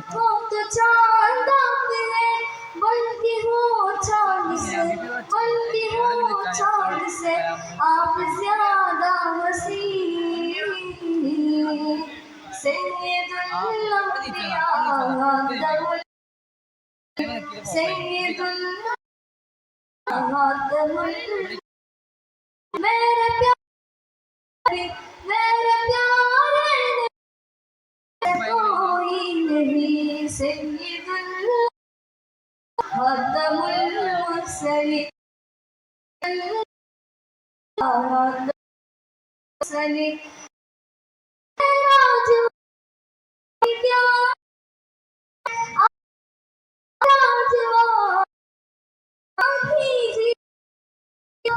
हो तो चांद है, बनती हो चांद से, बनती हो चांद से, आप ज्यादा हसी। सैयदुल अंबिया खातमुल, सैयदुल खातमुल, मेरे प्यारे, मेरे प्यारे कोई नहीं। सैयदुल खातमुल मुरसलीन, मुरसलीन क्या तो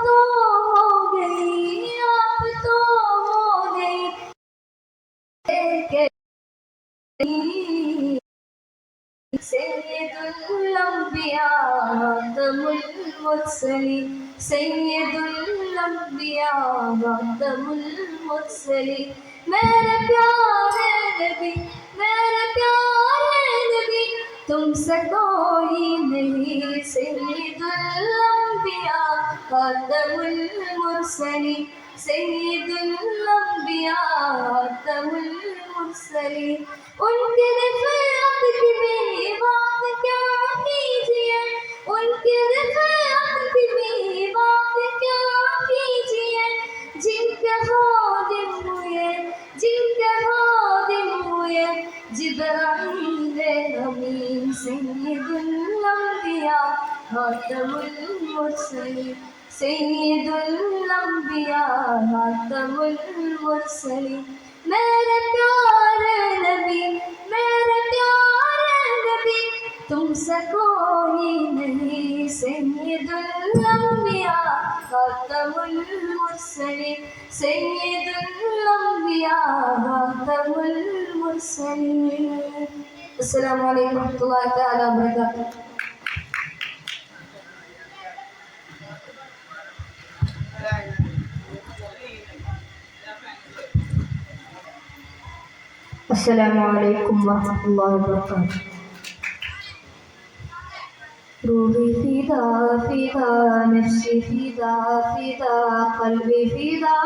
हो गई, आप तो हो गई। सैयदुल अंबिया खातमुल मुरसलीन, सैयदुल अंबिया खातमुल मुरसलीन, मेरे प्यारे नबी, मेरे प्यारे नबी, तुमसे कोई नहीं। सैयदुल अंबिया खातमुल मुरसलीन, सैयदुल अंबिया खातमुल मुरसलीन, उनके रिफ़अत की बात क्या कीजिए, उनके रिफ़अत की बात क्या कीजिए, जिनके खादिम हुए, जिनके खादिम हुए जिब्राईल अमीन। सैयदुल अंबिया खातमुल मुरसलीन, सैयदुल अंबिया खातमुल मुरसलीन, मेरे प्यारे नबी, मेरे प्यारे नबी, तुमसे कोई नहीं। सैयदुल अंबिया खातमुल मुरसलीन, सैयदुल अंबिया खातमुल मुरसलीन। अस्सलामु अलैकुम वरहमतुल्लाहि तआला वबरकातुहू। अस्सलामु अलैकुम वरहमतुल्लाहि वबरकातुहू। रूही फिदा फिदा, नफ्सी फिदा फिदा, कल्बी फिदा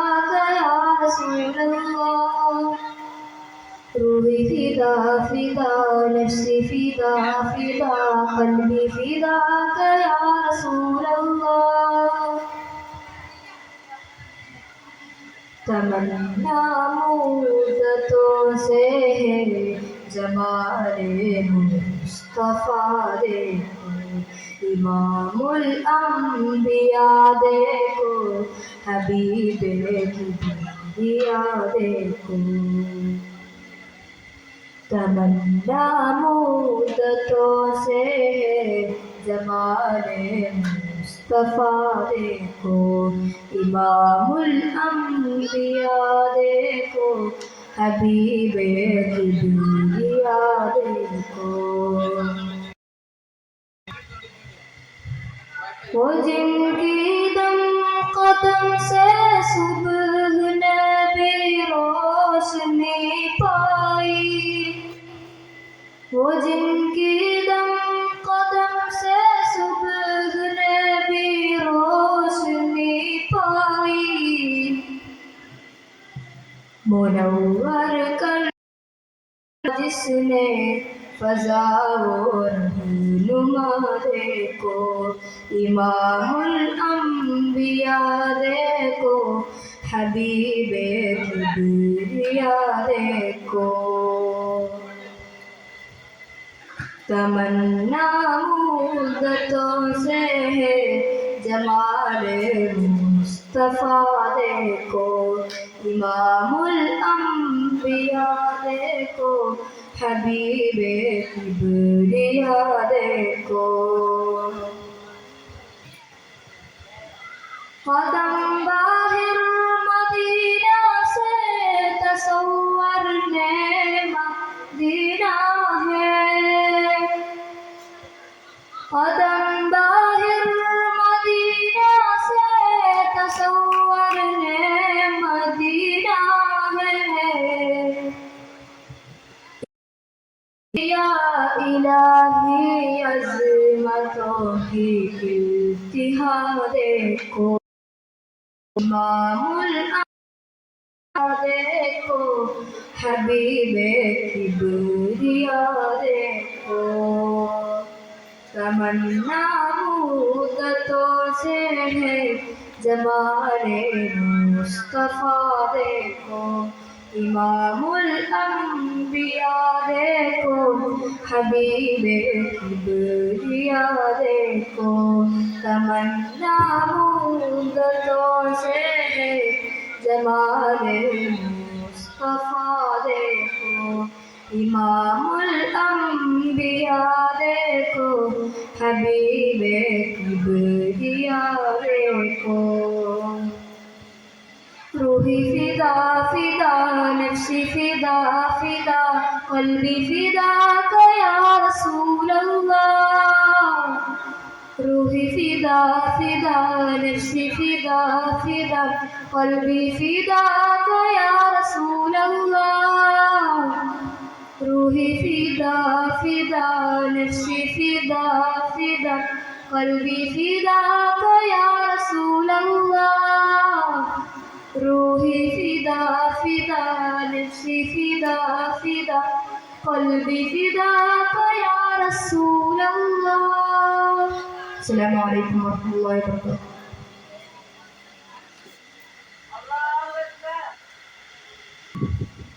या रसूल अल्लाह। रूही फिदा फिदा, नफ्सी फिदा फिदा, कल्बी फिदा या रसूल अल्लाह। तमन्ना मुद्दतों से है जमाले मुस्तफा देखो, इमामुल अंबिया देखो, हबीबे किबरिया देखो। तमन्ना मुद्दतों से है जमाले मुस्तफा देखो, इमामुल अंबिया देखो, हबीबे किबरिया देखो। वो जिनकी दम कदम से सुबह नबी रोशनी पाई, वो जिनकी दम कदम से सुबह नबी रोशनी पाई, मुनव्वर कर जिसने फ़ज़ा और रहनुमा देखो, इमामुल अंबिया देखो, हबीबे किबरिया देखो। तमन्ना मुद्दतों से है जमाले मुस्तफा देखो, इमामुल अंबिया देखो, हबीबे किबरिया देखो। कदम बाहिर मदीना से तसव्वुर ने मदीना है, कदम बाहिर मदीना से तसव्वुर ने मदीना है। या इलाही अज़मतों की इंतहा देखो, इमामुल देखो, हबीबे किबरिया देखो। तमन्ना मुद्दतों से है जमाले मुस्तफा देखो, इमामुल अंबिया देखो, हबीबे किबरिया देखो। तमन्ना मुद्दतों से है जमाले मुस्तफा देखो, इमामुल अंबिया देखो, हबीबे किबरिया देखो। रूही फिदा फिदा, नफ्सी फिदा फिदा, क़ल्बी फिदा का या रसूल अल्लाह। रूही फिदा फिदा, नफ्सी फिदा फिदा, क़ल्बी फिदा का या रसूल अल्लाह। रूही फिदा फिदा, नफ्सी फिदा फिदा, क़ल्बी फिदा का या रसूल अल्लाह। रूही फिदा फिदा, नफ्सी फिदा फिदा, क़ल्बी फिदा का या रसूल अल्लाह। अस्सलामु अलैकुम वरहमतुल्लाहि वबरकातुहू।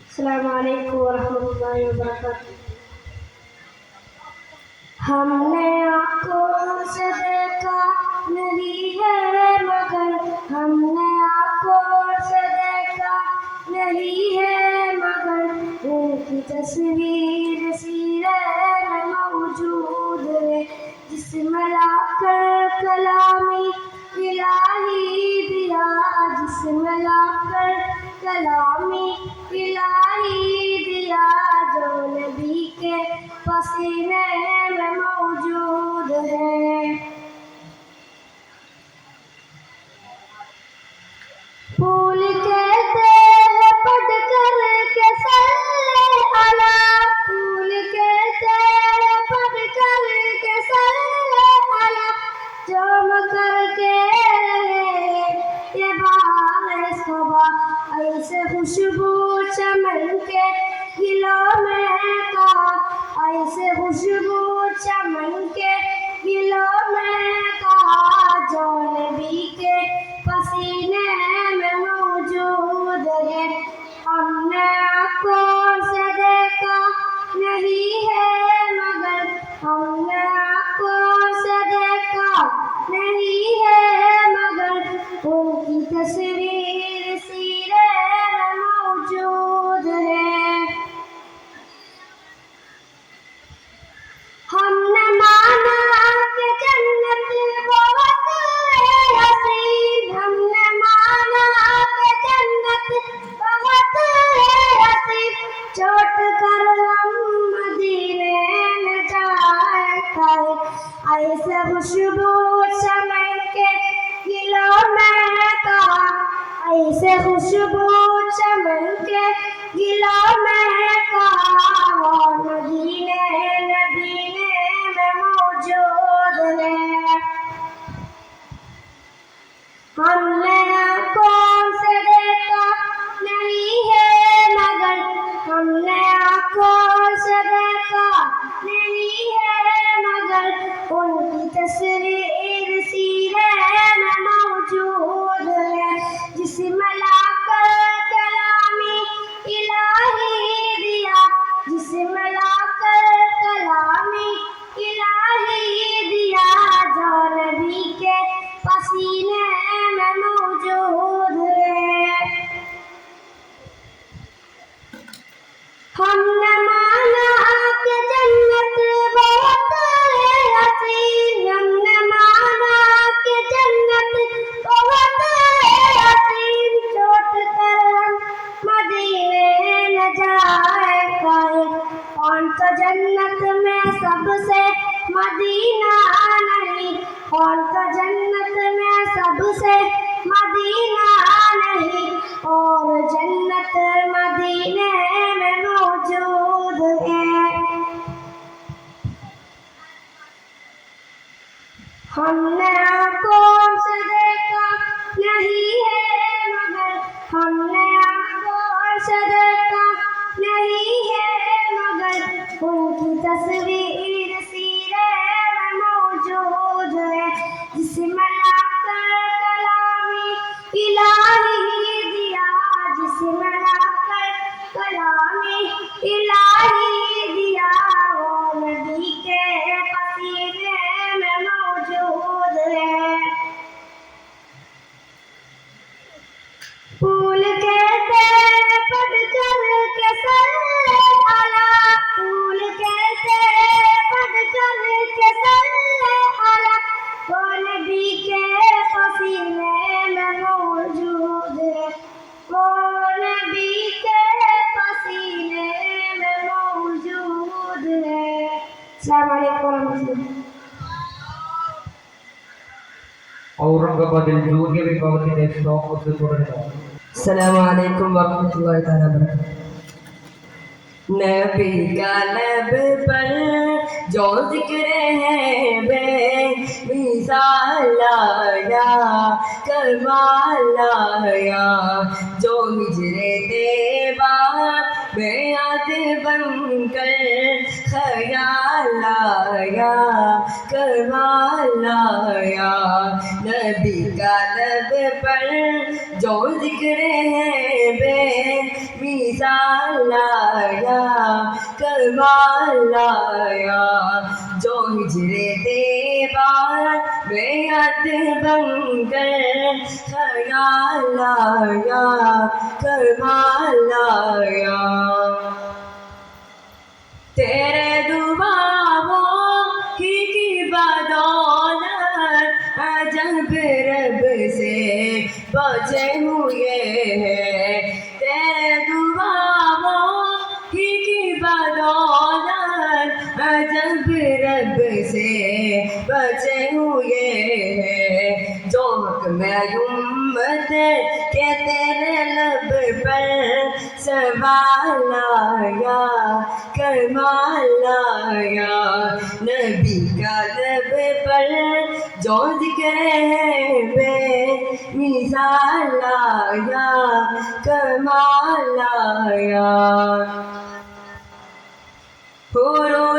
अस्सलामु अलैकुम वरहमतुल्लाहि वबरकातुहू। हमने आँखों से देखा नहीं है मगर, हमने आँखों से देखा नहीं है मगर, उनकी तस्वीर सीरे में मौजूद है। जिस्म लाकर कलामी इलाही दिया, जिस्म लाकर कलामी इलाही दिया, जो नबी के पसीने में मौजूद है। फूल कहते हैं पढ़ कर के सल्ले अला, फूल कहते हैं पढ़ कर के सल्ले अला, चम करके ये बाग सुबह ऐसे खुशबू चमन के गिलों में का, ऐसे खुशबू चमन के गिलों में का, जो नबी के पसीने में मौजूद है। हमने आँखों से देखा नहीं है मगर, हमने आँखों से देखा नहीं है मगर, उनकी तस्वीर सीरे में मौजूद है। हमने माना कि जन्नत बहुत हसीन, हमने माना कि जन्नत बहुत हसीन, छोड़ कर हम मदीने में जाए, ऐसे खुशबू चमन के गिलों में का, ऐसे खुशबू चमन के गिलों में का, वो मदीने नबीने में मौजूद है। हमने आँखों से देखा नहीं है मगर, हमने आँखों से देखा नहीं है मगर, उनकी तस्वीर सीने में मौजूद है। जिस्म लाकर कलामी इलाही दिया, जिस्म लाकर कलामी इलाही दिया, जो नबी के पसीने में मौजूद है। हमने माना कि जन्नत बहुत हसीन, हमने माना कि जन्नत बहुत हसीन, छोड़ कर हम मदीने न जाए, कौन सा जन्नत में सबसे मदीना नहीं, कौन सा जन्नत में सबसे मदीना नहीं, और जन्नत मदीने में मौजूद है। हमने आंखों से देखा नहीं है मगर, हमने आंखों से देखा नहीं है मगर, उनकी तस्वीर सीने में मौजूद है। जिसमें लाकर कलामी इलाही दिया, जिसमें लाकर कलामी इलाही दिया, वो नबी के पसीने में मौजूद है। फूल कहते पढ़कर के सल्ले अला, फूल कहते पढ़कर के सल्ले अला, वो नबी के पसीने में मौजूद है, वो नबी के पसीने में मौजूद है। अस्सलाम वालेकुम। ഔറംഗാബാദിൽ ജൂനിയർ വിഭാഗത്തിന്റെ സ്റ്റോപ്പ് തുടരുന്നു. अस्सलामु अलैकुम वरहमतुल्लाहि तआला बरकातहू। नबी का लब पर जो जिक्र है बेमिसाल आया, कमाल आया, जो हिजरे तेबा बेयाद बनकर ख्याल आया, कमाल आया। नबी का लब पर जो जिक्र है बेमिसाल आया, कमाल आया, जो हिजरे तेबा बेयाद बनकर ख्याल आया, कमाल आया। तेरे दुआओं की बदौलत अजब रब से बचे हुए हैं, तेरे दुआओं की बदौलत अजब रब से बचे हुए हैं। जो हक में उम्मत के तेरे लब पर सवाल आया, कमाल आया। नबी का लब पर जो जिक्र है बेमिसाल आया, कमाल आया। हुरो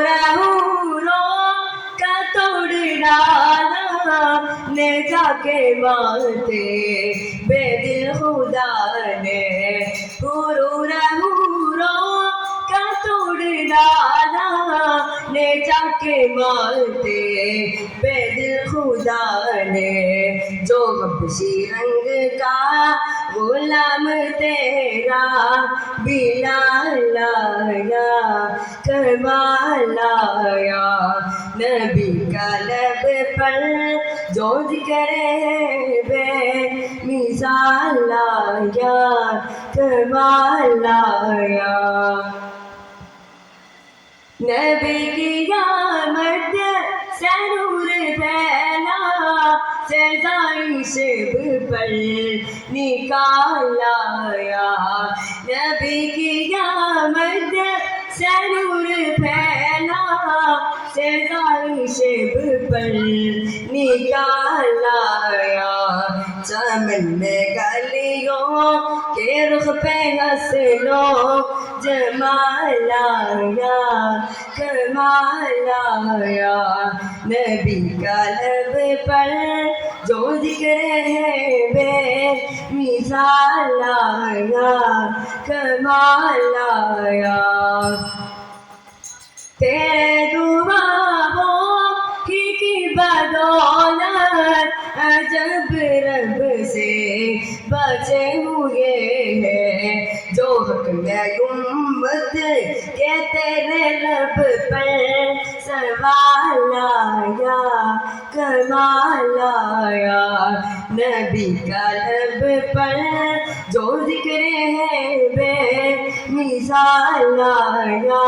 का तोड़ डाला ने जाके मानते बेदिल खुदा ने, हुरो का तोड़ डाला ने जाके मानते बेदिल खुदा ने। जो हबशी रंग का गुलाम तेरा बिलाल आया, कमाल आया। नबी का लब पर जो जिक्र है बेमिसाल आया, कमाल आया। नबी की आमद से नूर फैला, सजाई शिब पर निकाल आया। नबी की आमद से नूर फैला, सजाई शिब पर निकाल आया। चमन में गलियों के रुख पे हंसनो जमाल आया, कमाल आया। नबी का लब पर जो जिक्र है बेमिसाल आया, कमाल आया। तेरे दुआओं की बदौलत अजब रब से बचे हुए हैं। जो हक में उम्मत के तेरे लब पर सवाल आया, कमाल आया। नबी का लब पर जो जिक्र है बेमिसाल आया,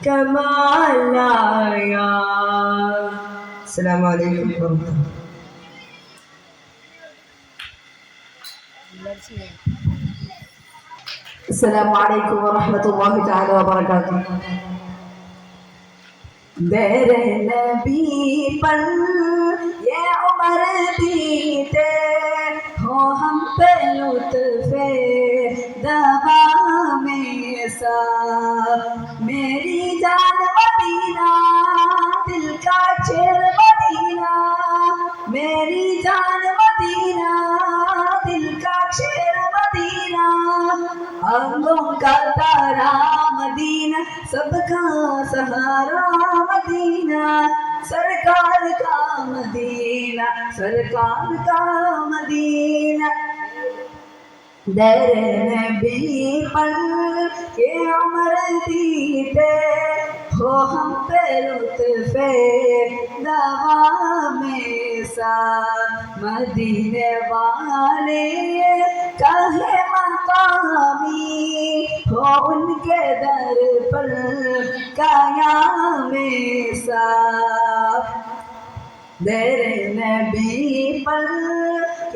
कमाल आया। अस्सलाम वालेकुम अस्सलामु अलैकुम वरहमतुल्लाहि तआला वबरकातुहू। मेरे नबी पर ये उम्र बीते हो हम पे लुत्फ़े दवा में सा मेरी जान मदीना दिल का शेर मदीना मेरी जान मदीना दिल का शेर मदीना आंखों का तारा मदीना सबका सहारा मदीना सरकार का मदीना सरकार का मदीना दर नबी पर के अमर दीते हो हम पे लुत्फ़े दवा में सा मदीने वाले कहे मकामी हो उनके दर पर कयाम सा तेरे नबी पर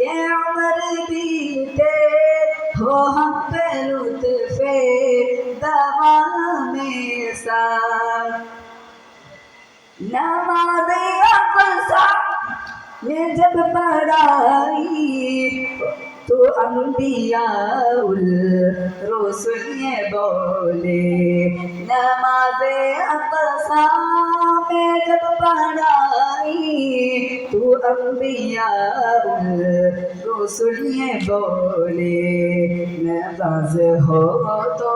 ये उम्र बीते हो हम पे लुत्फ़े दवा में सा नमाज़े अक़सा में जब पढ़ाई तो अंबियाउल रसूल ये बोले नमाज़े अक़सा में जब पढ़ाई तो अंबियाउल रसूल ये बोले नमाज़ हो तो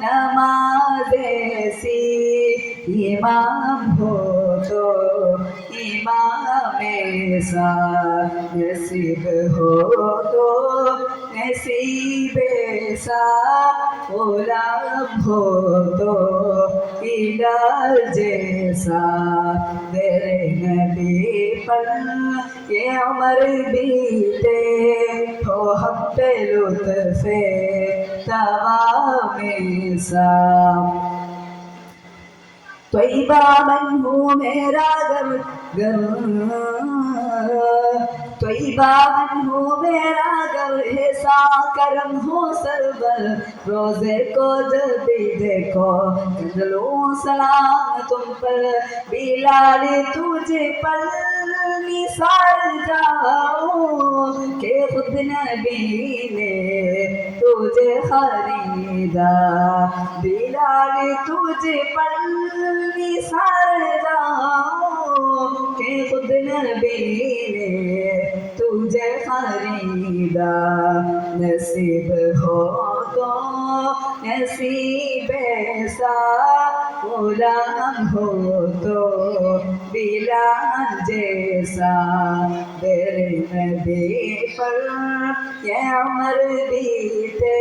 नमाज़ सी इमाम हो तो इमाम सा नसीब हो तो नसीब सा गुलाम हो तो इलाज जैसा मेरे नबी पर ये उम्र बीते हो हम पे लुत्फ़े दवा में सा त्वय्बा मन हूँ मेरा घर त्वय्बा मन हूँ मेरा घर ऐसा करम हो सरवर रोजे को जब भी देखो लो सलाम तुम पर बिलाल तुझे पर निसार जाओ के खुद नबी ने तुझे खरीदा बिलाल तुझे पर निसार जाओ के खुद नबी ने तुझे खरीदा नसीब हो तो नसीब ऐसा गुलाम हो तो बिलाल जैसा तेरे नबी पर ये उम्र बीते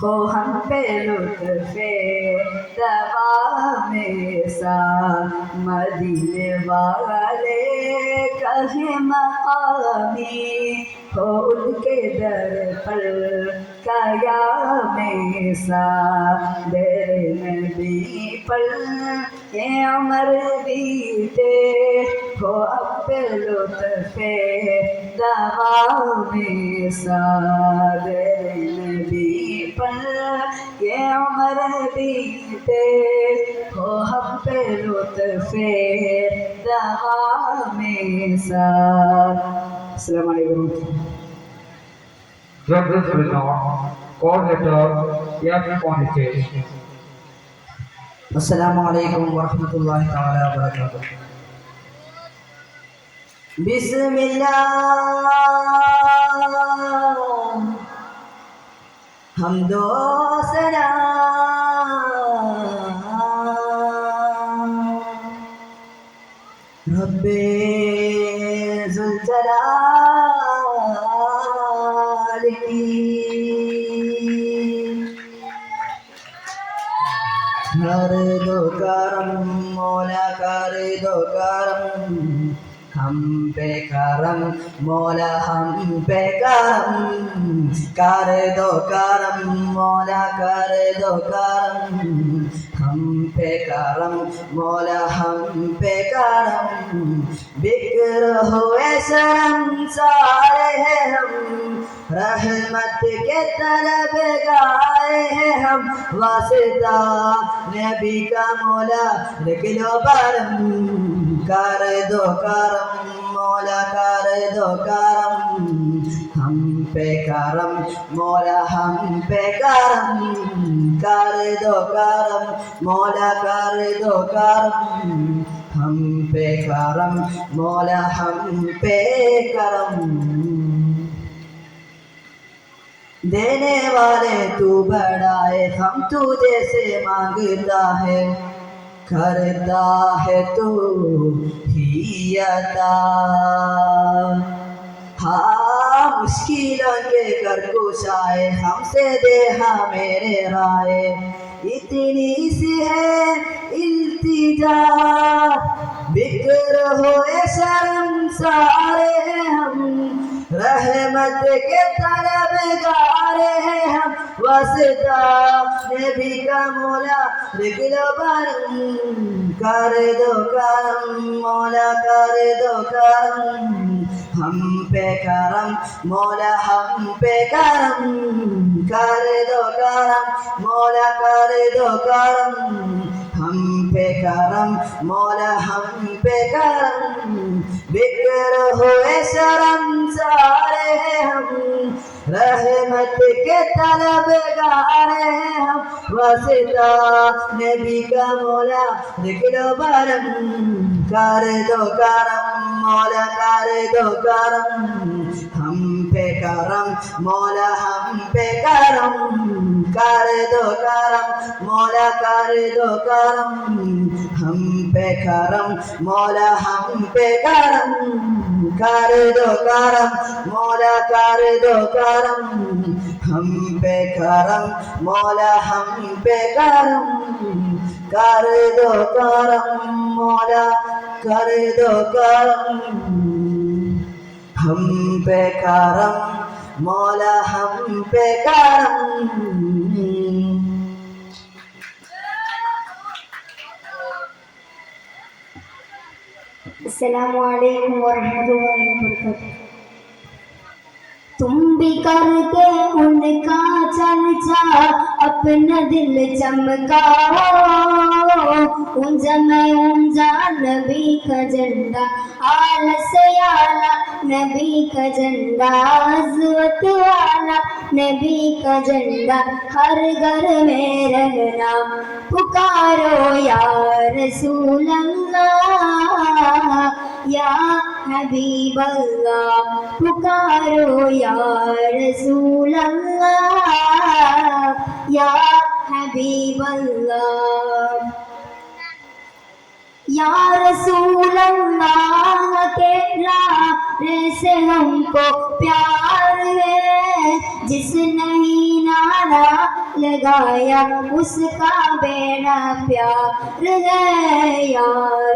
हो हम पे लुत्फ़े दवा में सा मदीने वाले कहे मकामी हो उनके दर पर कयाम सा तेरे नबी पर ये उम्र बीते हो अब पे लुत्फ़े दवा में सा तेरे नबी पर ये उम्र बीते हो हम पे लुत्फ़े दवा में सा। अस्सलाम वालेकुम। Judges will now call letter F on stage. अस्सलामु अलैकुम वरहमतुल्लाहि ताला वबरकातुह। बिस्मिल्लाह हमदो सलाम रब्बे ज़ुल जलाल की कर दो करम मौला कर दो करम हम पे करम मौला हम पे करम कर दो करम मौला कर दो करम हम पे करम मौला हम पे करम बिक्र हुए शर्म सारे हैं हम रहमत के तलब गाए हैं हम वास्ता नबी का मौला लिख लो परम कर दो करम मौला कर दो करम हम पे करम मौला हम पे करम कर दो करम मौला कर दो करम हम पे करम मौला हम पे करम देने वाले तू बड़ा है हम तुझे से मांगता है करता है तू ही अता हाँ मुश्किलों के कर कुशाए हमसे दे हाँ मेरे राय इतनी सी है इल्तिजा बिक्र होए शर्म सारे हैं हम रहमत के तलबगारे हैं हम वास्ता नबी का मौला लिख लो परम कर दो करम मौला कर दो करम हम पे करम मौला हम पे करम कर दो करम मौला कर दो करम हम पे करम मौला हम पे करम बिक्र हुए शर्म सारे हैं हम रहमत के तलबगारे हैं हम वास्ता नबी का मौला लिख लो परम कर दो करम मौला कर दो करम हम पे करम मौला हम पे करम कर दो करम मौला कर दो करम हम पे करम मौला हम पे करम कर दो करम मौला कर दो करम हम पे करम मौला हम पे करम कर दो करम मौला कर दो करम हम पे करम मौला हम पे करम अस्सलामु अलैकुम वरहमतुल्लाहि वबरकातुहू। तुम भी करके उनका चर्चा अपना दिल चमकाओ ऊंचा में ऊंचा नबी का झंडा आला से आला नबी का झंडा अज़मत वाला नबी का झंडा हर घर में रहना पुकारो या रसूल अल्लाह या हबीब अल्लाह पुकारो या रसूल अल्लाह या हबीब अल्लाह या रसूल अल्लाह के लारे से हमको प्यार है जिस नहीं नारा लगाया उसका बेड़ा प्यार है या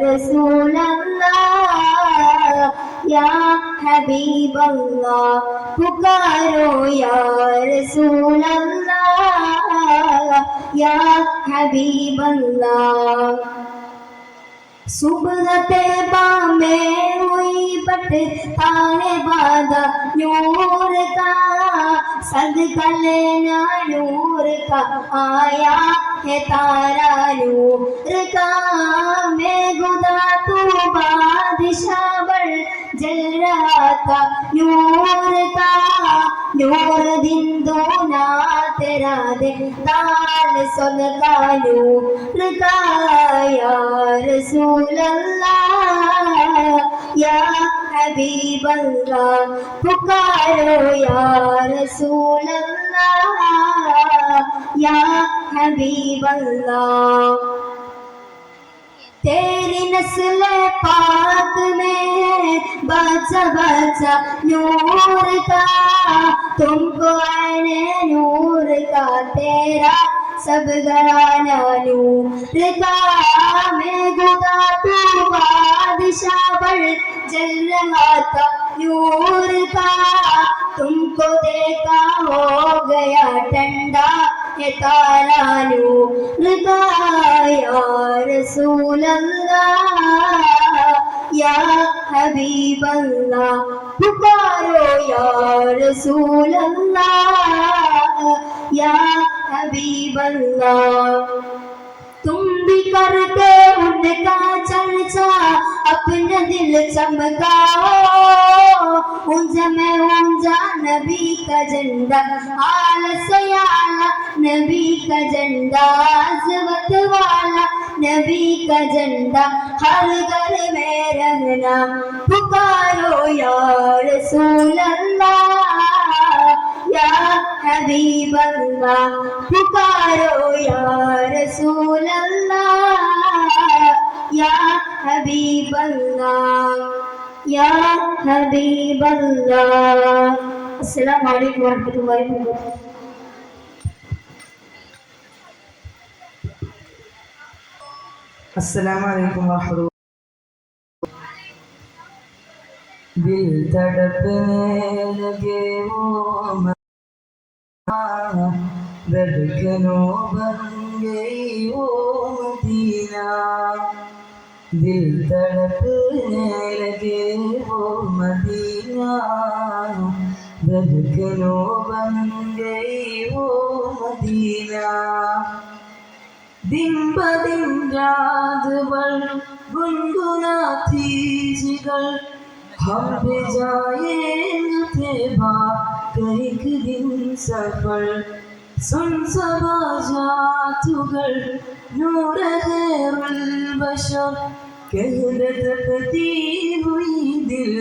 रसूल अल्लाह या हबीब अल्लाह पुकारो या रसूल अल्लाह या हबीब अल्लाह सुबह तैबा में हुई बटता है वादा नूर का सदका लेना नूर का आया है तारा नूर का मैं खुदा तू बादशाह बड़ जल रहा था नूर का नूर दिन दोना तेरा दिन ताल सुन का नूर का या रसूल अल्लाह या हबीब अल्लाह पुकारो या रसूल अल्लाह या हबीब अल्लाह तेरी नस्ल पाक में बचा बचा नूर का तुमको आने नूर का तेरा सब घराना नूर का मैं खुदा तू बादशाह बड़ जल रहा था नूर का, तुमको देखा हो गया ठंडा ये तारा नूर का। या रसूल अल्लाह या हबीब अल्लाह, पुकारो या रसूल अल्लाह या हबीब अल्लाह। तुम भी करते उनका चर्चा, अपना दिल चमकाओ, ऊंचा में ऊंचा नबी का झंडा, आला से आला नबी का झंडा, अज़मत वाला नबी का झंडा हर घर में रहना। पुकारो या रसूल अल्लाह या हबीब अल्लाह, पुकारो या रसूल अल्लाह या हबीब अल्लाह या हबीब अल्लाह। अस्सलामु अलैकुम वरहमतुल्लाहि वबरकातुहू। अस्सलामु अलैकुम वरहमतुल्लाह। दिल तड़पने लगे वो धड़कनों बन गई वो मदीना। दिल तड़पने लगे वो मदीना, धड़कनों बन गई वो मदीना। दिन ब दिन रात भर गुनगुनाती जिगर, हम भी जाएंगे थे बात एक दिन सफर। सुन सबा जा तू घर नूर खैरुल बशर, कहरत पती हुई दिल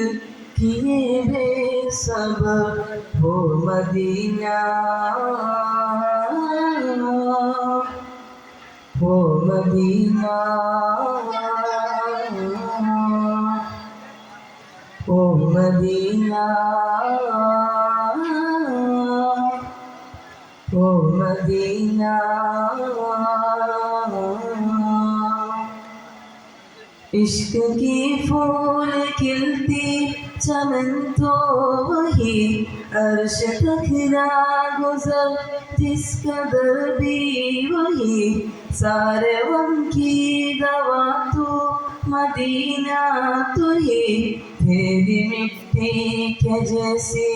किए बेसबर। हो मदीना हो मदीना ओ मदीना ओ मदीना। इश्क की फूल खिलती चमन तो वही, अर्श तखरा गुजर जिस कदर भी वही। सारे गम की दवा तू मदीना तू ही, तेरी मिट्टी के जैसी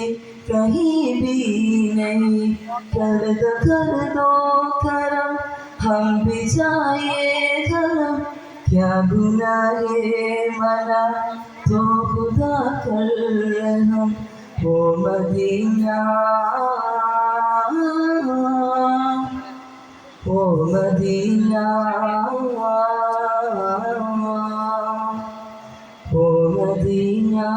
कहीं भी नहीं। कर दो करम हम भी जाए करम, क्या गुनाहे मना तो खुदा कर रहम। वो मदीना वो मदीना वो मदीना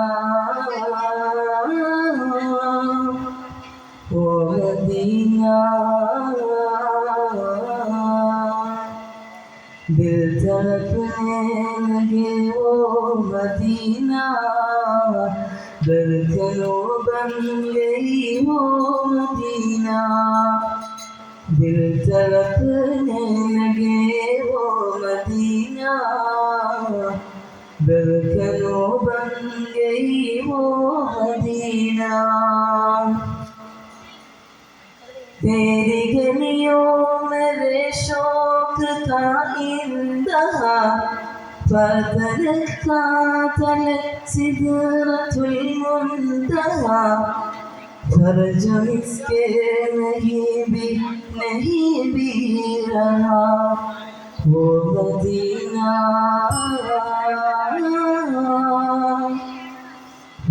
वो मदीना। दिल धड़कने लगे वो मदीना, धड़कनों बन गई वो मदीना। दिल धड़कने लगे वो मदीना, धड़कनों बन गई वो मदीना। तेरी गलियों में रे शौक का इंतहा, बदन का तल सिदरतुल मुंतहा। फर्ज इसके नहीं भी रहा। वो मदीना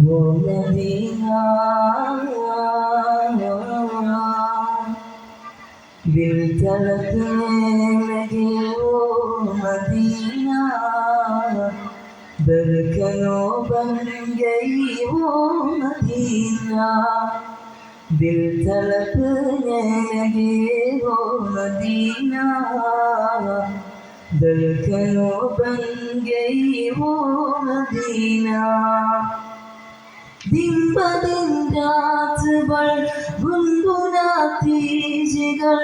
वो मदीना। दिल धड़कने लगे वो मदीना, धड़कनों बन गई वो मदीना। दिल धड़कने लगे वो मदीना, धड़कनों बन गई वो मदीना। दिन ब दिन रात भर गुनगुनाती जिगर,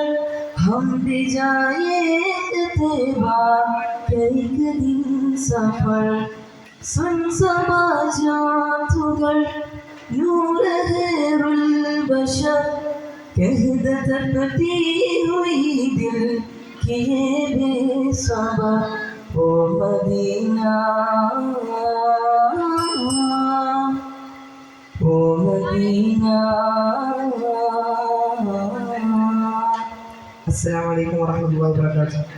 हम भी जाएंगे थे बात एक दिन सफर। सुन समाजातुകൾ नूर बशर कहदत पती हुई दिल किए बेसबर ओ मदीना ओ मदीना। अस्सलाम वालेकुम वरहमतुल्लाहि वबरकातुह।